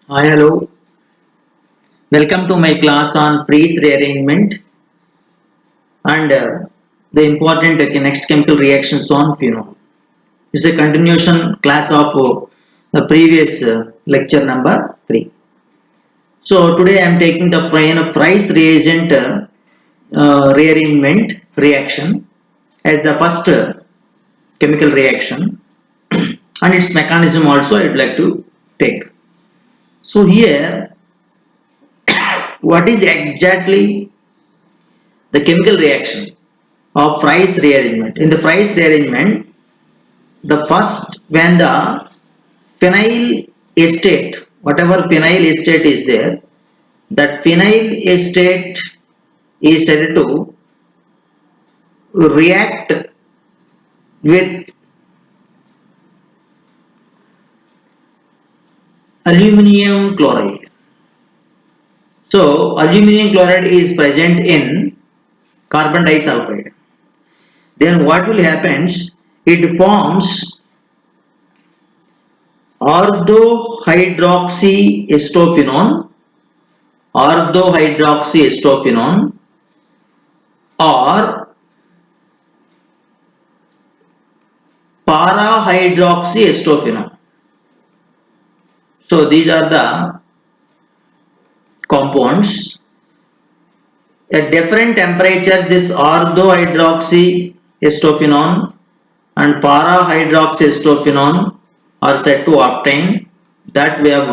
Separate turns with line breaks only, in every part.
Hi, hello. Welcome to my class on freeze rearrangement and the important next chemical reactions on phenol. It's a continuation class of the previous lecture number 3. So today I am taking the freeze reagent rearrangement reaction as the first chemical reaction and its mechanism also I would like to take. So here what is exactly the chemical reaction of Fries rearrangement? In the Fries rearrangement, the first when the phenyl estate, whatever phenyl estate is there, that phenyl estate is said to react with aluminium chloride. So aluminium chloride is present in carbon disulfide. Then what will happen? It forms orthohydroxyestophenone, orthohydroxyestophenone or para-hydroxyestophenone. So these are the compounds. At different temperatures, this orthohydroxyestophenone and para-hydroxyestophenone are said to obtain. That we have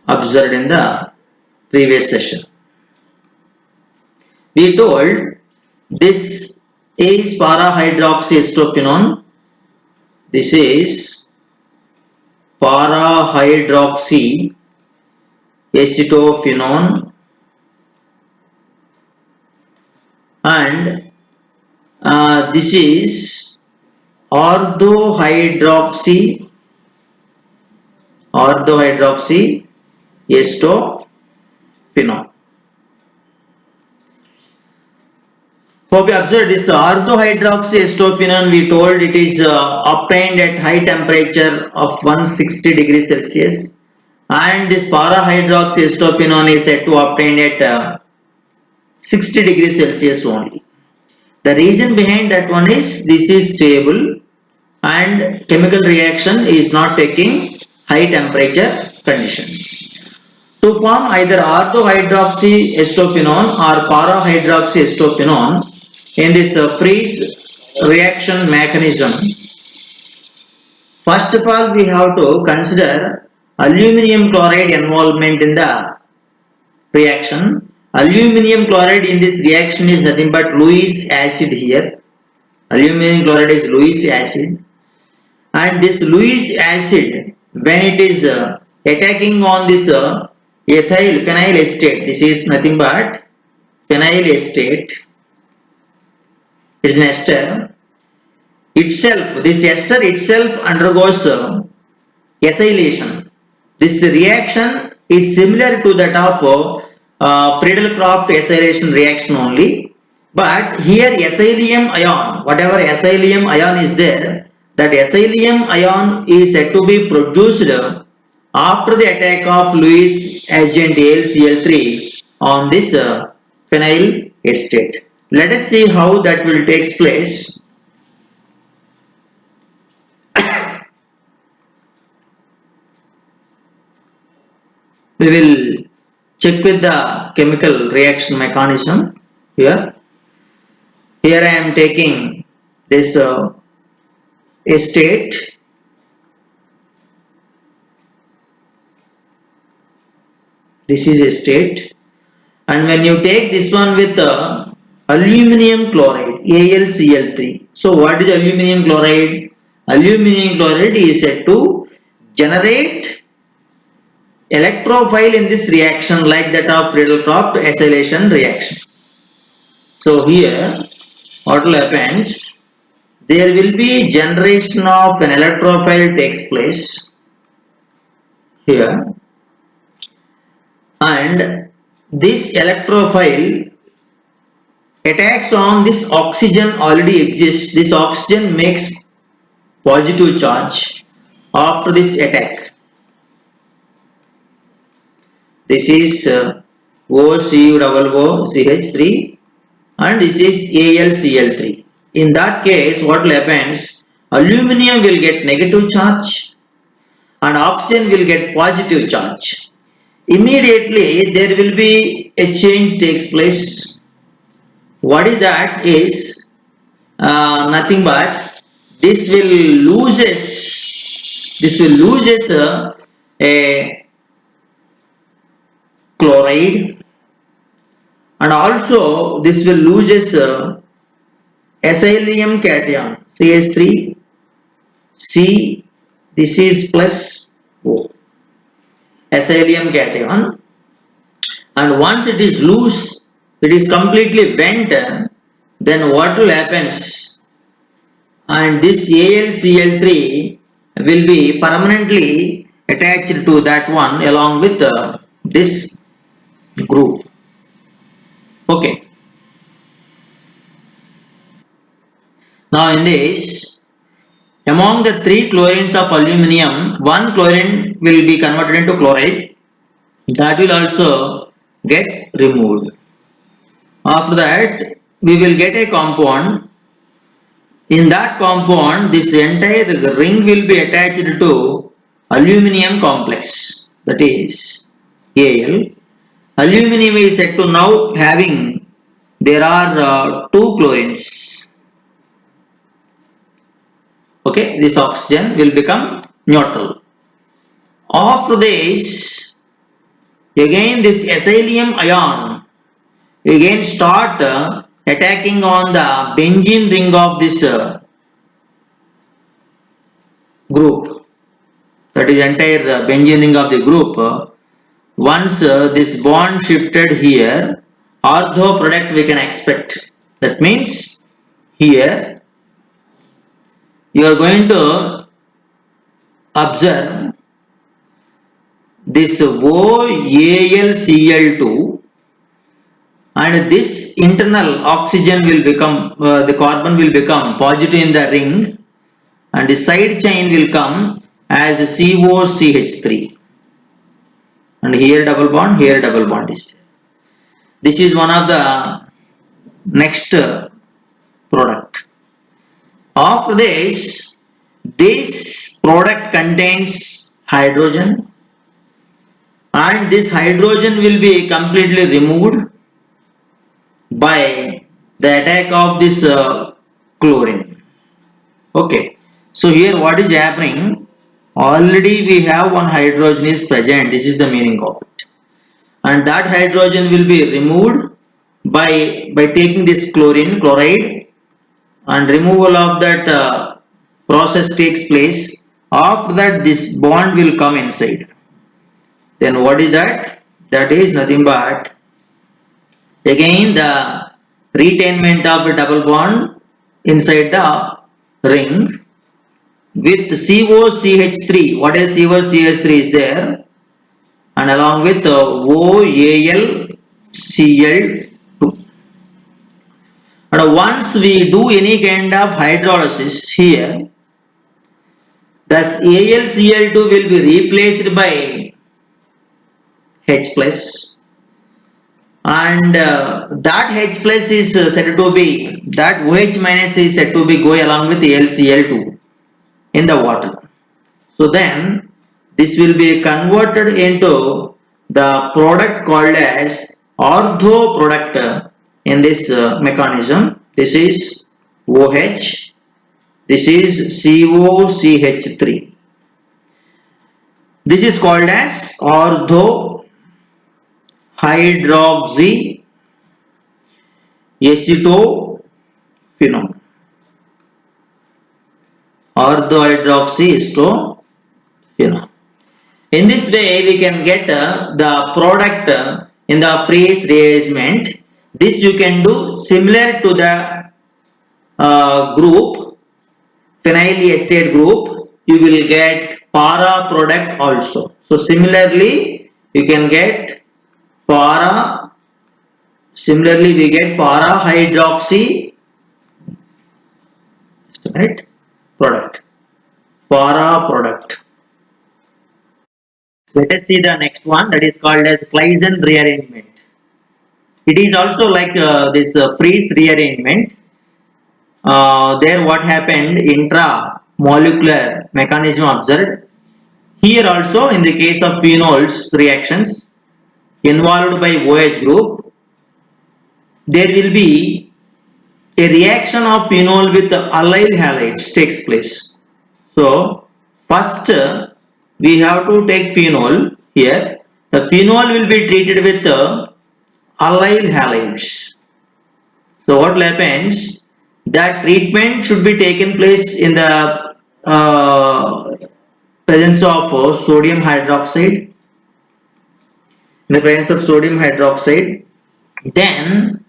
observed in the previous session. We told this is para-hydroxyestophenone. This is para-hydroxyacetophenone and this is orthohydroxyacetophenone. Hope you observed this orthohydroxyacetophenone. We told it is obtained at high temperature of 160 degrees Celsius, and this para-hydroxyacetophenone is said to obtain at 60 degrees Celsius only. The reason behind that one is this is stable and chemical reaction is not taking high temperature conditions. To form either orthohydroxyacetophenone or para-hydroxyacetophenone in this freeze reaction mechanism, first of all we have to consider aluminium chloride involvement in the reaction. Aluminium chloride in this reaction is nothing but Lewis acid here. Aluminium chloride is Lewis acid, and this Lewis acid when it is attacking on this phenyl estate, this is nothing but phenyl estate, it is an ester itself. This ester itself undergoes acylation. This reaction is similar to that of Friedel-Crafts acylation reaction only, but here acylium ion, whatever acylium ion is there, that acylium ion is said to be produced after the attack of Lewis agent AlCl3 on this phenyl estate. Let us see how that will take place. We will check with the chemical reaction mechanism here. Here I am taking this estate. This is estate, and when you take this one with aluminium chloride AlCl3. So what is aluminium chloride? Aluminium chloride is said to generate electrophile in this reaction like that of Friedel-Crafts acylation reaction. So here what will happen? There will be generation of an electrophile takes place here, and this electrophile attacks on this oxygen already exists. This oxygen makes positive charge after this attack. This is OCOOCH3 and this is AlCl3. In that case, what will happen? Aluminium will get negative charge and oxygen will get positive charge. Immediately there will be a change takes place. What is that is nothing but this will loses a chloride, and also this will loses acylium cation CH3 C. This is plus O, acylium cation, and once it is loose, it is completely bent, then what will happen? And this AlCl3 will be permanently attached to that one along with this group. Okay. Now in this, among the three chlorines of aluminium, one chlorine will be converted into chloride. That will also get removed. After that, we will get a compound. In that compound, this entire ring will be attached to aluminium complex, that is Al. Aluminium is said to now having, there are two chlorines. Okay, this oxygen will become neutral. After this, again this acylium ion again start attacking on the benzene ring of this group, that is entire benzene ring of the group. Once this bond shifted here, ortho product we can expect. That means here you are going to observe this OAlCl2, and this internal oxygen will become, the carbon will become positive in the ring, and the side chain will come as COCH3, and here double bond is there. This is one of the next product. After this product contains hydrogen, and this hydrogen will be completely removed by the attack of this chlorine. Okay, so here what is happening? Already we have one hydrogen is present. This is the meaning of it, and that hydrogen will be removed by taking this chloride, and removal of that process takes place. After that, this bond will come inside. Then what is that? That is nothing but again the retainment of a double bond inside the ring with COCH3. What is COCH3 is there, and along with OAlCl2. And once we do any kind of hydrolysis here, thus AlCl2 will be replaced by H plus, and that H plus is said to be, that OH minus is said to be going along with AlCl2 in the water. So then this will be converted into the product called as ortho product in this mechanism. This is OH, this is COCH3. This is called as ortho hydroxy acetophenone. Ortho-hydroxy acetophenone. In this way, we can get the product in the phase rearrangement. This you can do similar to the group, phenyl acetate group. You will get para product also. So similarly, you can get para. Similarly, we get para hydroxy product. Para product. Let us see the next one, that is called as Claisen rearrangement. It is also like this Friese rearrangement. There what happened, intramolecular mechanism observed. Here also in the case of phenols reactions involved by OH group, there will be a reaction of phenol with allyl halides takes place. So first we have to take phenol here. The phenol will be treated with allyl halides. So what happens? That treatment should be taken place in the presence of sodium hydroxide. In the presence of sodium hydroxide, then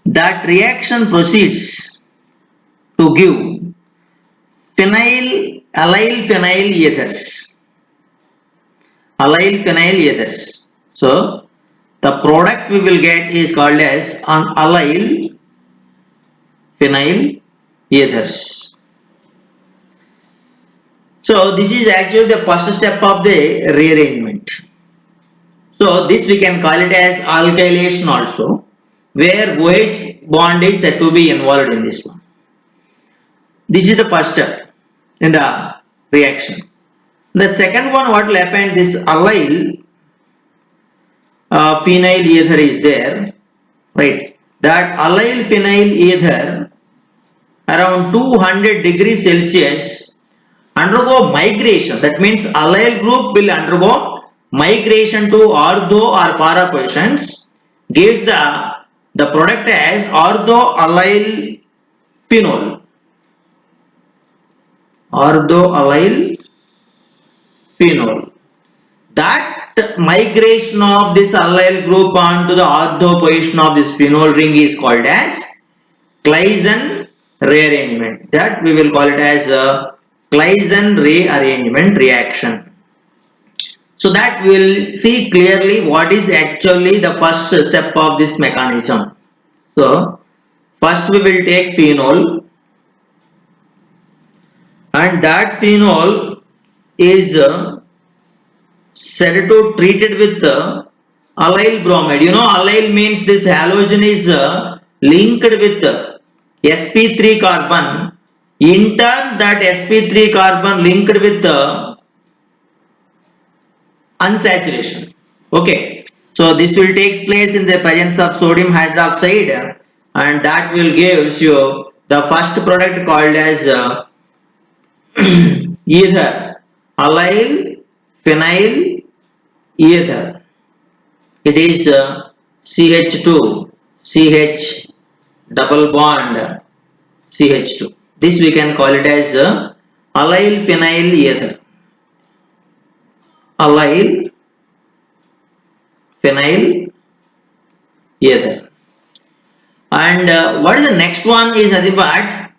that reaction proceeds to give allyl phenyl ethers. Allyl phenyl ethers. So the product we will get is called as an allyl phenyl ethers. So this is actually the first step of the rearrangement. So this we can call it as alkylation also, where OH bond is said to be involved in this one. This is the first step in the reaction. The second one, what will happen, this allyl phenyl ether is there, right? That allyl phenyl ether around 200 degrees Celsius undergo migration. That means allyl group will undergo migration to ortho or para positions, gives the product as ortho allyl phenol. Ortho allyl phenol. That migration of this allyl group onto the ortho position of this phenol ring is called as Claisen rearrangement. That we will call it as a Claisen rearrangement reaction. So that we will see clearly what is actually the first step of this mechanism. So first we will take phenol, and that phenol is said to treated with allyl bromide. You know, allyl means this halogen is linked with sp3 carbon. In turn, that sp3 carbon linked with unsaturation. Okay, so this will take place in the presence of sodium hydroxide, and that will gives you the first product called as ether, allyl phenyl ether. It is CH2 CH double bond CH2. This we can call it as allyl phenyl ether. Allyl phenyl ether. And what is the next one is nothing but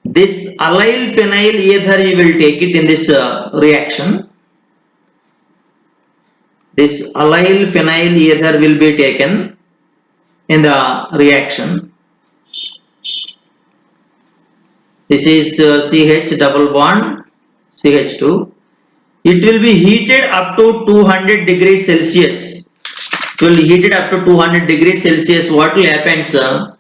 this allyl phenyl ether. You will take it in this reaction. This allyl phenyl ether will be taken in the reaction. This is CH double bond CH2. It will be heated up to 200 degrees Celsius. It will be heated up to 200 degrees Celsius. What will happen, sir?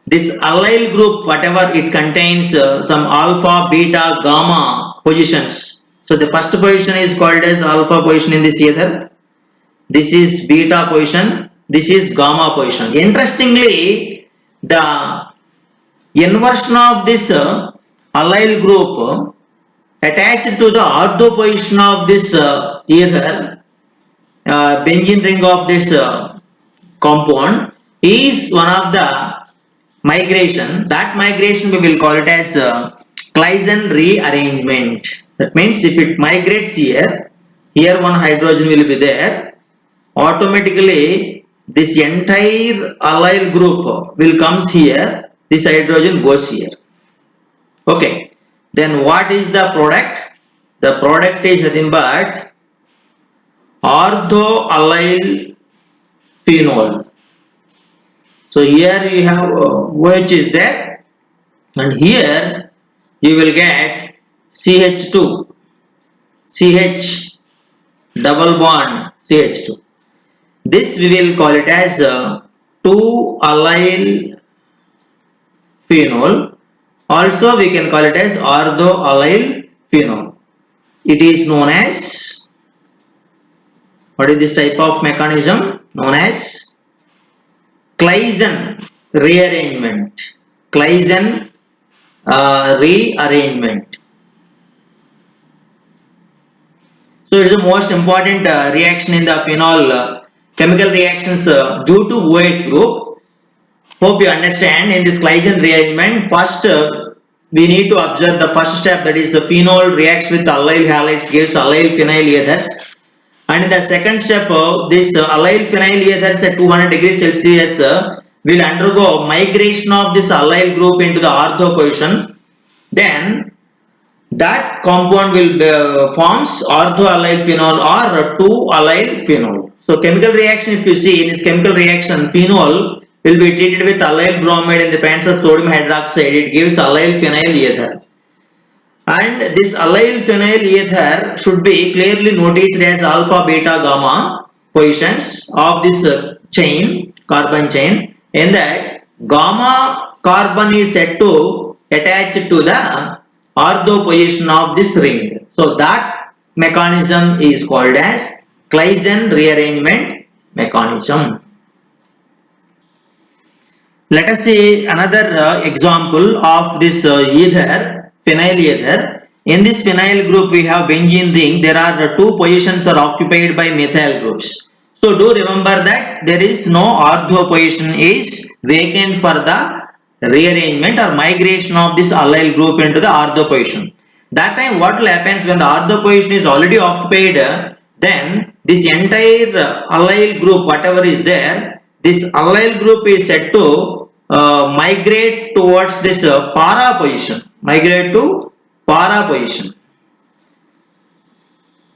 This allyl group, whatever it contains some alpha, beta, gamma positions. So the first position is called as alpha position in this ether. This is beta position. This is gamma position. Interestingly, the inversion of this allyl group attached to the ortho position of this ether, benzene ring of this compound, is one of the migration. That migration we will call it as Claisen rearrangement. That means if it migrates here, here one hydrogen will be there, automatically this entire allyl group will comes here, this hydrogen goes here. Okay, then what is the product? The product is nothing but ortho allyl phenol. So here you have OH is there, and here you will get CH2 CH double bond CH2. This we will call it as 2-allyl phenol. Also we can call it as ortho-allyl phenol. It is known as, what is this type of mechanism? Known as Claisen rearrangement. Claisen rearrangement. So it is the most important reaction in the phenol chemical reactions due to OH group. Hope you understand. In this Claisen rearrangement, first we need to observe the first step, that is the phenol reacts with allyl halides, gives allyl phenyl ethers. And in the second step, this allyl phenyl ethers at 200 degrees Celsius will undergo migration of this allyl group into the ortho position. Then that compound will forms ortho-allyl phenol or 2-allyl phenol. So chemical reaction, if you see in this chemical reaction, phenol will be treated with allyl bromide in the presence of sodium hydroxide. It gives allyl phenyl ether. And this allyl phenyl ether should be clearly noticed as alpha, beta, gamma positions of this chain, carbon chain, in that gamma carbon is said to attach to the ortho position of this ring. So that mechanism is called as Claisen rearrangement mechanism. Let us see another example of this ether, phenyl ether. In this phenyl group we have benzene ring. There are two positions are occupied by methyl groups. So do remember that there is no ortho position is vacant for the rearrangement or migration of this allyl group into the ortho position. That time what will happen when the ortho position is already occupied, then this entire allyl group, whatever is there, this allyl group is said to migrate towards this para position. Migrate to para position.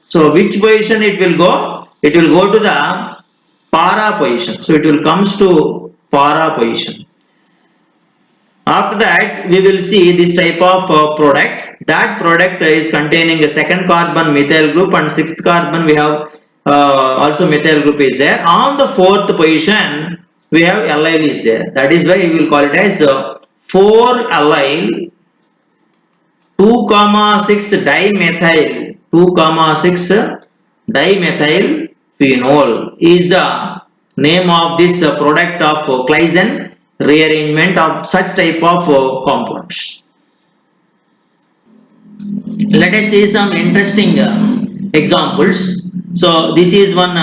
So which position it will go? It will go to the para position. So it will comes to para position. After that, we will see this type of product. That product is containing a second carbon methyl group and sixth carbon we have also methyl group is there. On the fourth position, we have allyl is there. That is why we will call it as 4-allyl 2,6 dimethyl 2,6 dimethyl phenol is the name of this product of Claisen rearrangement of such type of compounds. Let us see some interesting examples. So this is one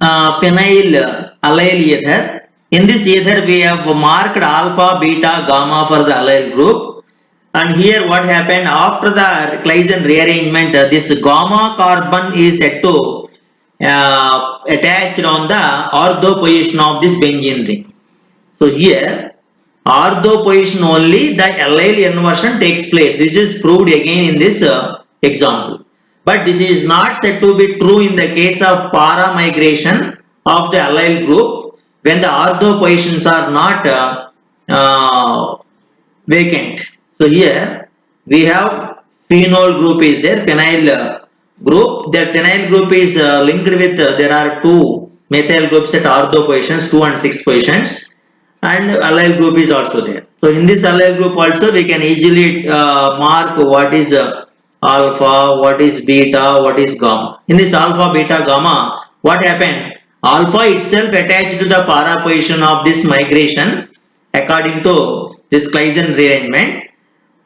phenyl allyl ether. In this ether we have marked alpha, beta, gamma for the allyl group. And here what happened after the Claisen rearrangement, this gamma carbon is said to attached on the ortho position of this benzene ring. So here ortho position only the allyl inversion takes place. This is proved again in this example. But this is not said to be true in the case of para migration of the allyl group when the ortho positions are not vacant. So here we have phenol group is there, phenyl group. The phenyl group is linked with there are two methyl groups at ortho positions, 2 and 6 positions, and allyl group is also there. So in this allyl group also we can easily mark what is alpha, what is beta, what is gamma. In this alpha, beta, gamma, what happened? Alpha itself attached to the para position of this migration according to this Claisen rearrangement.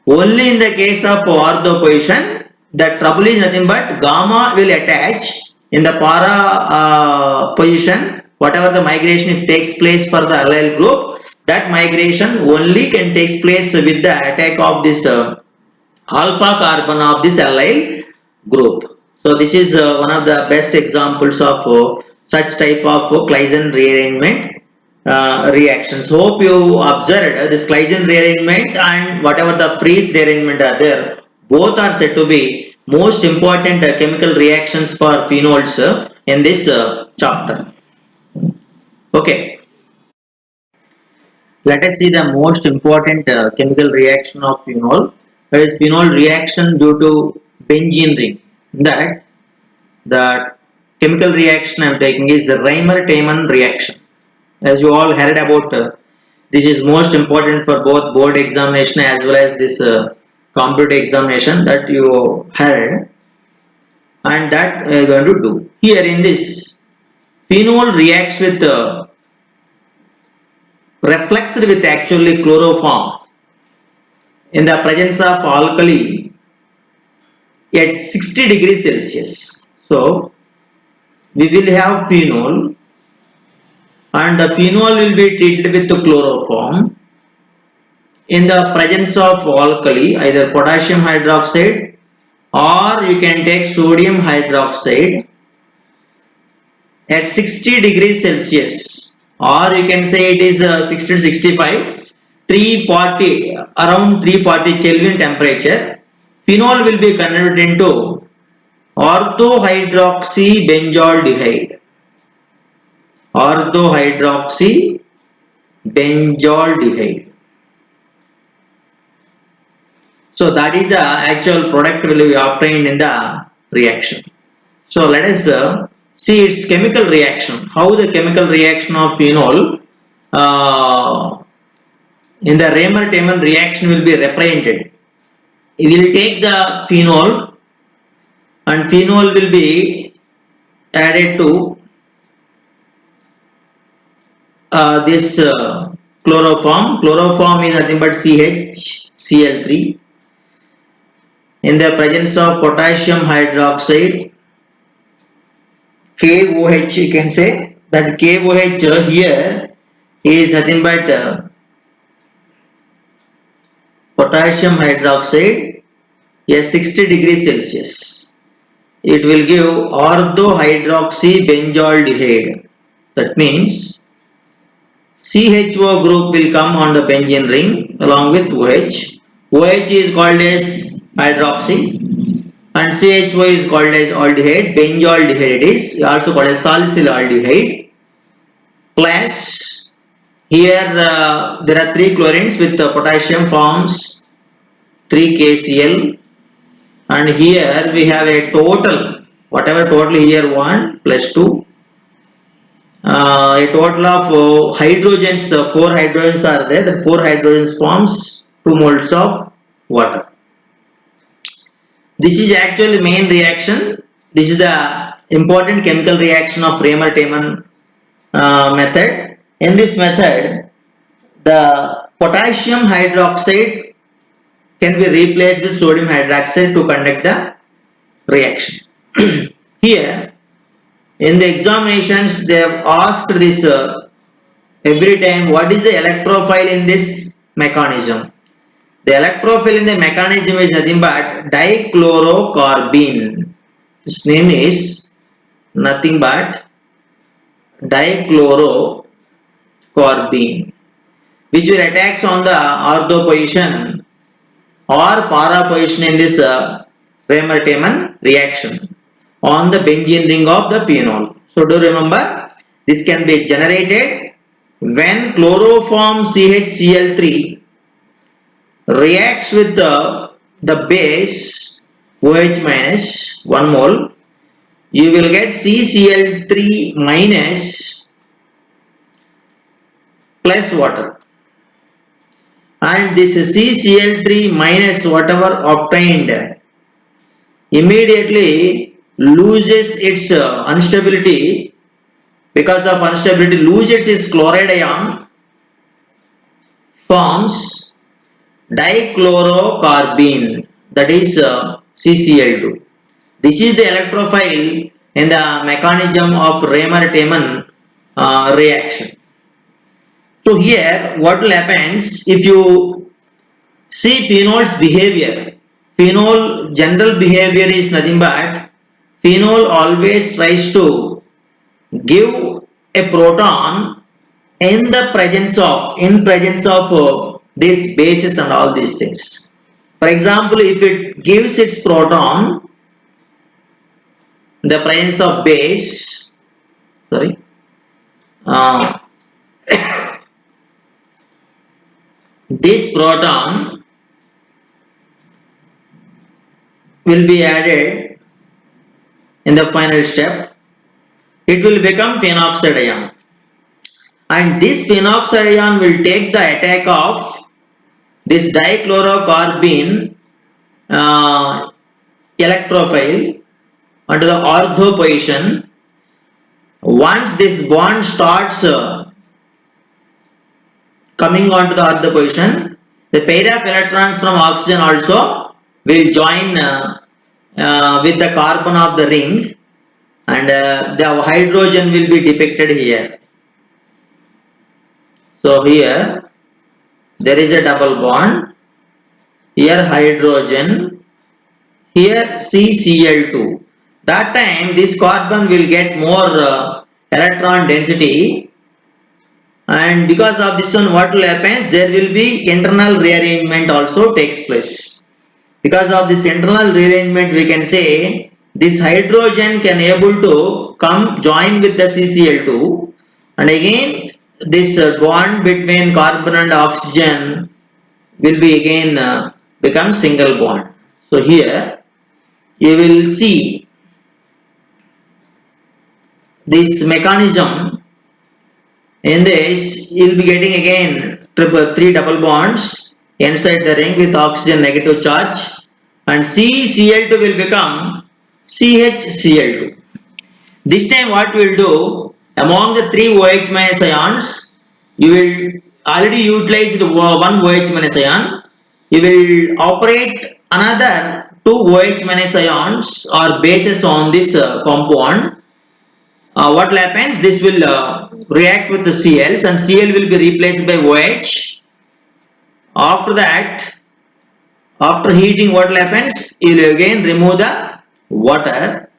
Only in the case of ortho position, the trouble is nothing but gamma will attach in the para position. Whatever the migration if takes place for the allyl group, that migration only can take place with the attack of this alpha carbon of this allyl group. So this is one of the best examples of such type of Claisen rearrangement reactions. Hope you observed this Claisen rearrangement and whatever the Freeze rearrangement are there. Both are said to be most important chemical reactions for phenols in this chapter. Okay. Let us see the most important chemical reaction of phenol. That is phenol reaction due to benzene ring. That The chemical reaction I am taking is the Reimer-Tiemann reaction. As you all heard about, this is most important for both board examination as well as this competitive examination that you heard, and that I am going to do. Here in this, phenol reacts with reflects with actually chloroform in the presence of alkali at 60 degrees Celsius. So we will have phenol, and the phenol will be treated with the chloroform in the presence of alkali, either potassium hydroxide or you can take sodium hydroxide at 60 degrees Celsius, or you can say it is 60 to 65, 340, around 340 Kelvin temperature. Phenol will be converted into orthohydroxybenzoaldehyde. Orthohydroxybenzoaldehyde. So that is the actual product will be obtained in the reaction. So let us see its chemical reaction. How the chemical reaction of phenol in the Reimer-Tiemann reaction will be represented. We will take the phenol, and phenol will be added to this chloroform. Chloroform is nothing but CHCl3 in the presence of potassium hydroxide, KOH. You can say that KOH here is nothing but potassium hydroxide at 60 degrees Celsius. It will give orthohydroxybenzoaldehyde. That means CHO group will come on the benzene ring along with OH. OH is called as hydroxy and CHO is called as aldehyde. Benzoaldehyde is also called as salicylaldehyde. Plus here there are 3 chlorines with potassium forms 3 KCl, and here we have a total, whatever total here 1 plus 2, a total of hydrogens, 4 hydrogens are there. The 4 hydrogens forms 2 moles of water. This is actually main reaction. This is the important chemical reaction of Reimer-Tiemann method. In this method, the potassium hydroxide can be replaced with sodium hydroxide to conduct the reaction. Here, in the examinations, they have asked this every time, what is the electrophile in this mechanism? The electrophile in the mechanism is nothing but dichlorocarbene. Its name is nothing but dichlorocarbene, which will attacks on the ortho position or para position in this Reimer-Tiemann reaction on the benzene ring of the phenol. So do remember, this can be generated when chloroform CHCl3 reacts with the base OH minus 1 mole. You will get CCl3 minus plus water, and this CCl3 minus whatever obtained immediately loses its instability. Because of instability, loses its chloride ion, forms dichlorocarbene, that is CCl2. This is the electrophile in the mechanism of Reimer-Tiemann reaction. So here what will happens if you see phenol's behavior? Phenol general behavior is nothing but phenol always tries to give a proton in the presence of these bases and all these things. For example, if it gives its proton in the presence of base, uh, this proton will be added in the final step, it will become phenoxide ion. And this phenoxide ion will take the attack of this dichlorocarbene electrophile onto the ortho position. Once this bond starts coming onto the ortho position, the pair of electrons from oxygen also will join with the carbon of the ring, and the hydrogen will be depicted here. So here there is a double bond, here hydrogen, here CCl2. That time this carbon will get more electron density, and because of this one, what will happen, there will be internal rearrangement also takes place. Because of this internal rearrangement, we can say this hydrogen can able to come join with the CCl2, and again this bond between carbon and oxygen will be again become single bond. So here you will see this mechanism. In this, you will be getting again three double bonds inside the ring with oxygen negative charge, and CCl2 will become CHCl2. This time what we will do, among the three OH minus ions, you will already utilize one OH minus ion, you will operate another two OH minus ions or bases on this compound. What will happen? This will react with the Cl, and Cl will be replaced by OH. After that, after heating, what will happen? You will again remove the water.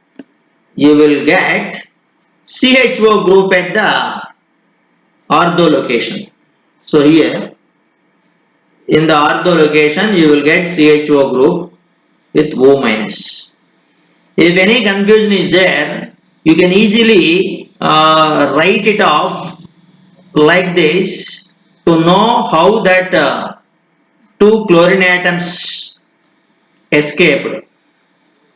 You will get CHO group at the ortho location. So here, in the ortho location, you will get CHO group with O minus. If any confusion is there, you can easily write it off like this to know how that two chlorine atoms escaped.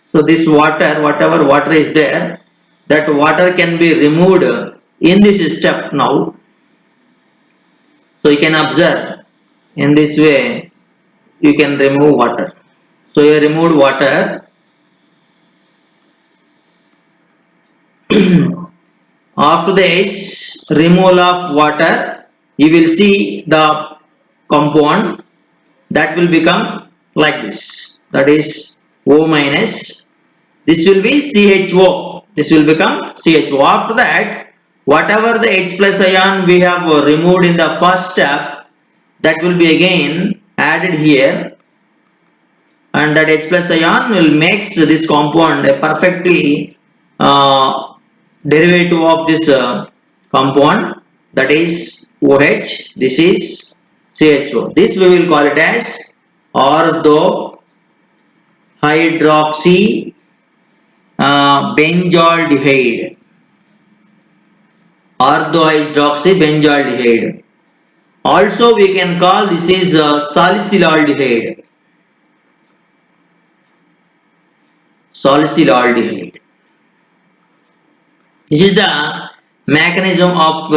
So this water, whatever water is there, that water can be removed in this step now. So you can observe in this way you can remove water. So you removed water. After this removal of water, you will see the compound that will become like this, that is O minus, this will be CHO, this will become CHO. After that, whatever the H plus ion we have removed in the first step, that will be again added here, and that H plus ion will makes this compound a perfectly derivative of this compound, that is OH, this is CHO. This we will call it as ortho hydroxy benzaldehyde. Ortho hydroxy benzaldehyde. Also we can call this is salicylaldehyde. Salicylaldehyde. This is the mechanism of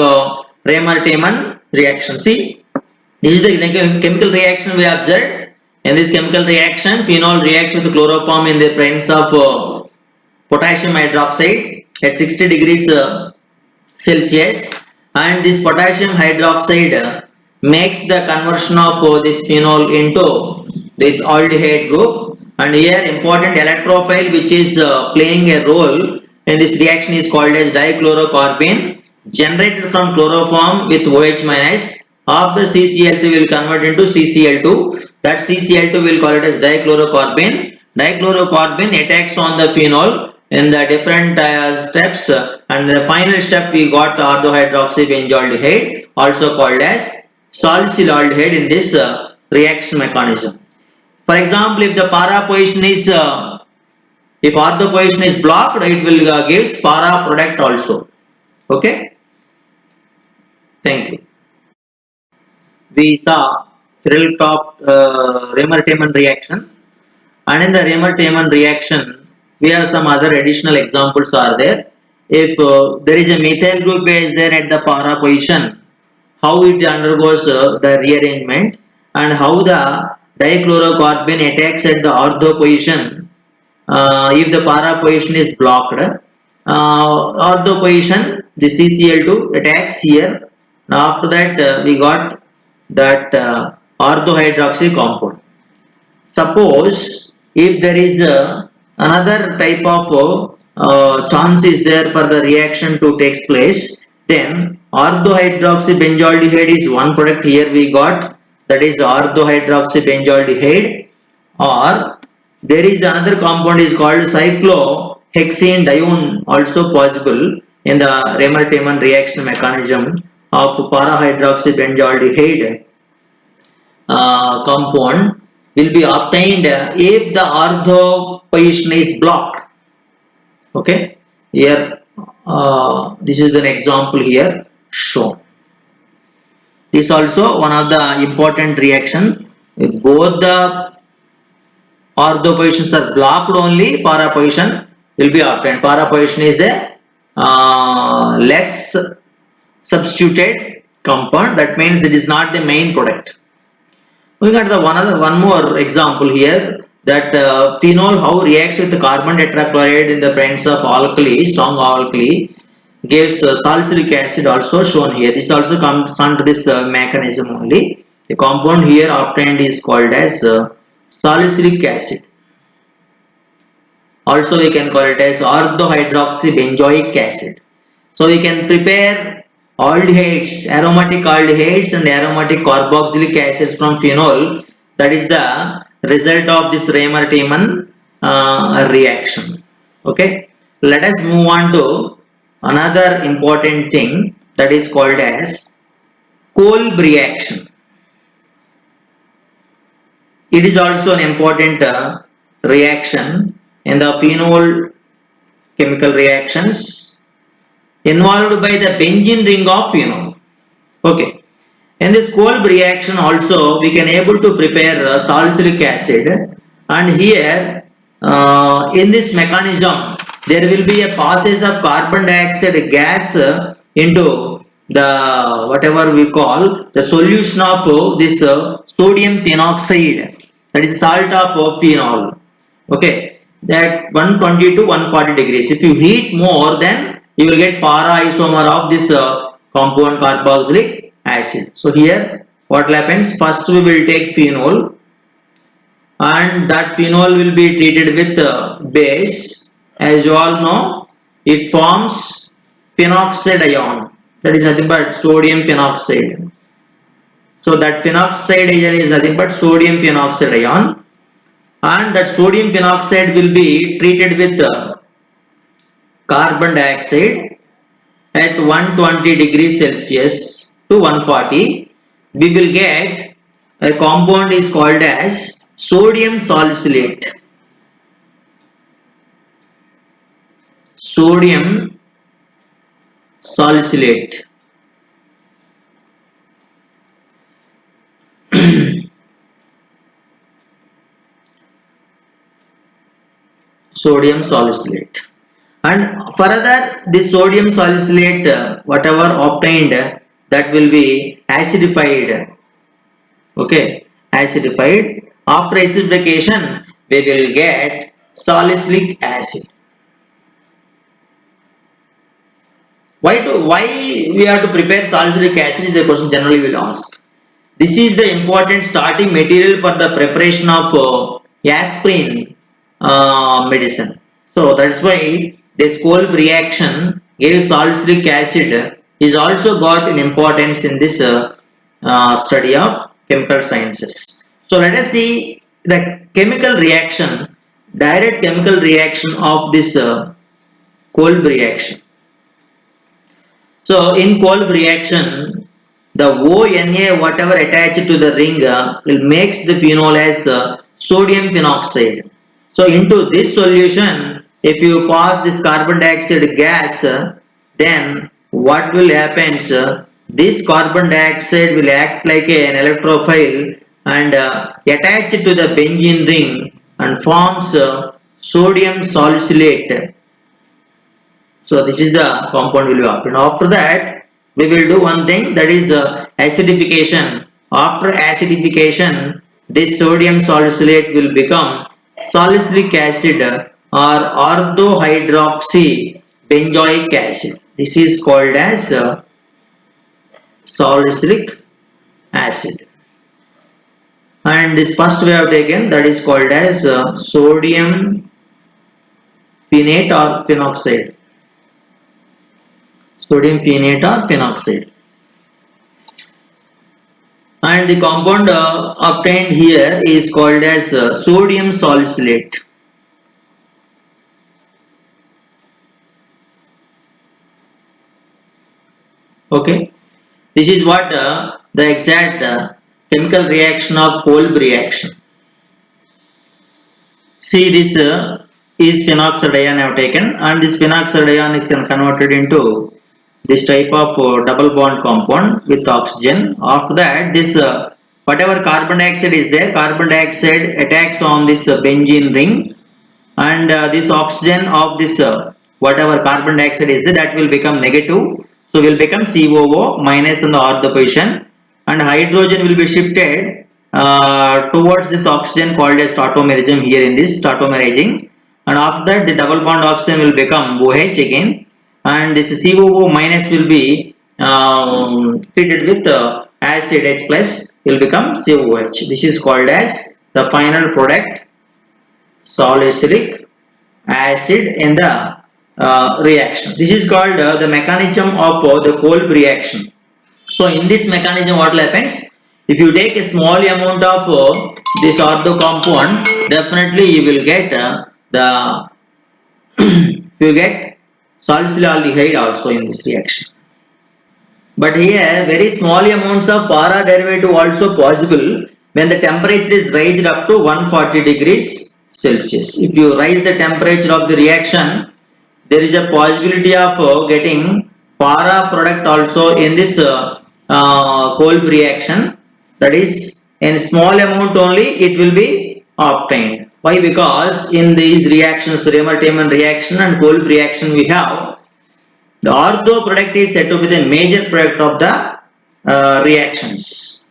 Ramer-Tiemann reaction. See, this is the chemical reaction we observed. In this chemical reaction, phenol reacts with chloroform in the presence of potassium hydroxide at 60 degrees Celsius, and this potassium hydroxide makes the conversion of this phenol into this aldehyde group, and here important electrophile which is playing a role in this reaction is called as dichlorocarbene, generated from chloroform with OH minus. After CCl3 will convert into CCl2, that CCl2 will call it as dichlorocarbene. Dichlorocarbene attacks on the phenol in the different steps, and the final step we got orthohydroxy benzaldehyde, also called as salicylaldehyde in this reaction mechanism. For example, if the para position is if ortho position is blocked, it will gives para product also. Okay. Thank you. We saw Firl-Topf Ramer-Tiemann reaction, and in the Ramer-Tiemann reaction, We have some other additional examples are there. If there is a methyl group is there at the para position, how it undergoes the rearrangement and how the dichlorocarbon attacks at the ortho position if the para position is blocked. Ortho position, the CCl2 attacks here. Now after that we got that orthohydroxy compound. Suppose if there is another type of chance is there for the reaction to takes place, then orthohydroxybenzaldehyde is one product here we got, that is orthohydroxybenzaldehyde, or there is another compound is called cyclohexanedione also possible in the Ramer-Tiemann reaction mechanism of parahydroxybenzaldehyde compound will be obtained if the ortho position is blocked. Okay, here this is an example here shown. This also one of the important reaction. If both the ortho positions are blocked, only para position will be obtained. Para position is a less substituted compound. That means it is not the main product. We got the one more example here, that phenol how reacts with the carbon tetrachloride in the presence of alkali, strong alkali, gives salicylic acid also shown here. This also comes under this mechanism only. The compound here obtained is called as salicylic acid. Also we can call it as orthohydroxybenzoic acid. So we can prepare aldehydes, aromatic aldehydes and aromatic carboxylic acids from phenol. That is the result of this Ramer-Tiemann reaction. Okay, let us move on to another important thing, that is called as Kolb reaction. It is also an important reaction in the phenol chemical reactions involved by the benzene ring of phenol. Okay, in this Kolb reaction also we can able to prepare salicylic acid, and here in this mechanism there will be a passage of carbon dioxide gas into the whatever we call the solution of this sodium phenoxide, that is salt of phenol. Okay, that 120 to 140 degrees. If you heat more, then you will get para isomer of this compound carboxylic acid. So here what happens, first we will take phenol, and that phenol will be treated with base. As you all know, it forms phenoxide ion, that is nothing but sodium phenoxide. So that phenoxide ion is nothing but sodium phenoxide ion, and that sodium phenoxide will be treated with carbon dioxide at 120 degrees Celsius to 140. We will get a compound is called as sodium salicylate. Sodium salicylate. Sodium salicylate. And further this sodium salicylate whatever obtained, that will be acidified. Okay, acidified. After acidification we will get salicylic acid. Why we have to prepare salicylic acid is a question generally will ask. This is the important starting material for the preparation of aspirin medicine. So that's why this Kolb reaction gave salicylic acid is also got an importance in this study of chemical sciences. So let us see the chemical reaction, direct chemical reaction of this Kolb reaction. So in Kolb reaction, the ONA whatever attached to the ring will makes the phenol as sodium phenoxide. So into this solution, if you pass this carbon dioxide gas, then what will happen? This carbon dioxide will act like an electrophile and attach it to the benzene ring and forms sodium salicylate. So this is the compound will be obtained. After that, we will do one thing, that is acidification. After acidification, this sodium salicylate will become salicylic acid or orthohydroxy benzoic acid. This is called as salicylic acid. And this first we have taken, that is called as sodium phenate or phenoxide. Sodium phenate or phenoxide. And the compound obtained here is called as sodium salicylate. Okay, this is what the exact chemical reaction of Kolb reaction. See, this is phenoxide ion I have taken, and this phenoxide ion is converted into this type of double bond compound with oxygen. After that, this whatever carbon dioxide is there, carbon dioxide attacks on this benzene ring, and this oxygen of this whatever carbon dioxide is there, that will become negative. So will become COO minus in the ortho position, and hydrogen will be shifted towards this oxygen called as tautomerism here in this tautomerizing, and after that the double bond oxygen will become OH again, and this COO minus will be treated with acid H plus will become COOH. This is called as the final product, salicylic acid in the reaction. This is called the mechanism of the Kolb reaction. So in this mechanism what happens, if you take a small amount of this ortho compound, definitely you will get the you get salicylaldehyde also in this reaction. But here very small amounts of para derivative also possible when the temperature is raised up to 140 degrees Celsius. If you raise the temperature of the reaction, there is a possibility of getting para product also in this Kolb reaction. That is, in small amount only it will be obtained. Why? Because in these reactions, Raymer-Tiemann reaction and Kolb reaction, we have the ortho product is said to be the major product of the reactions.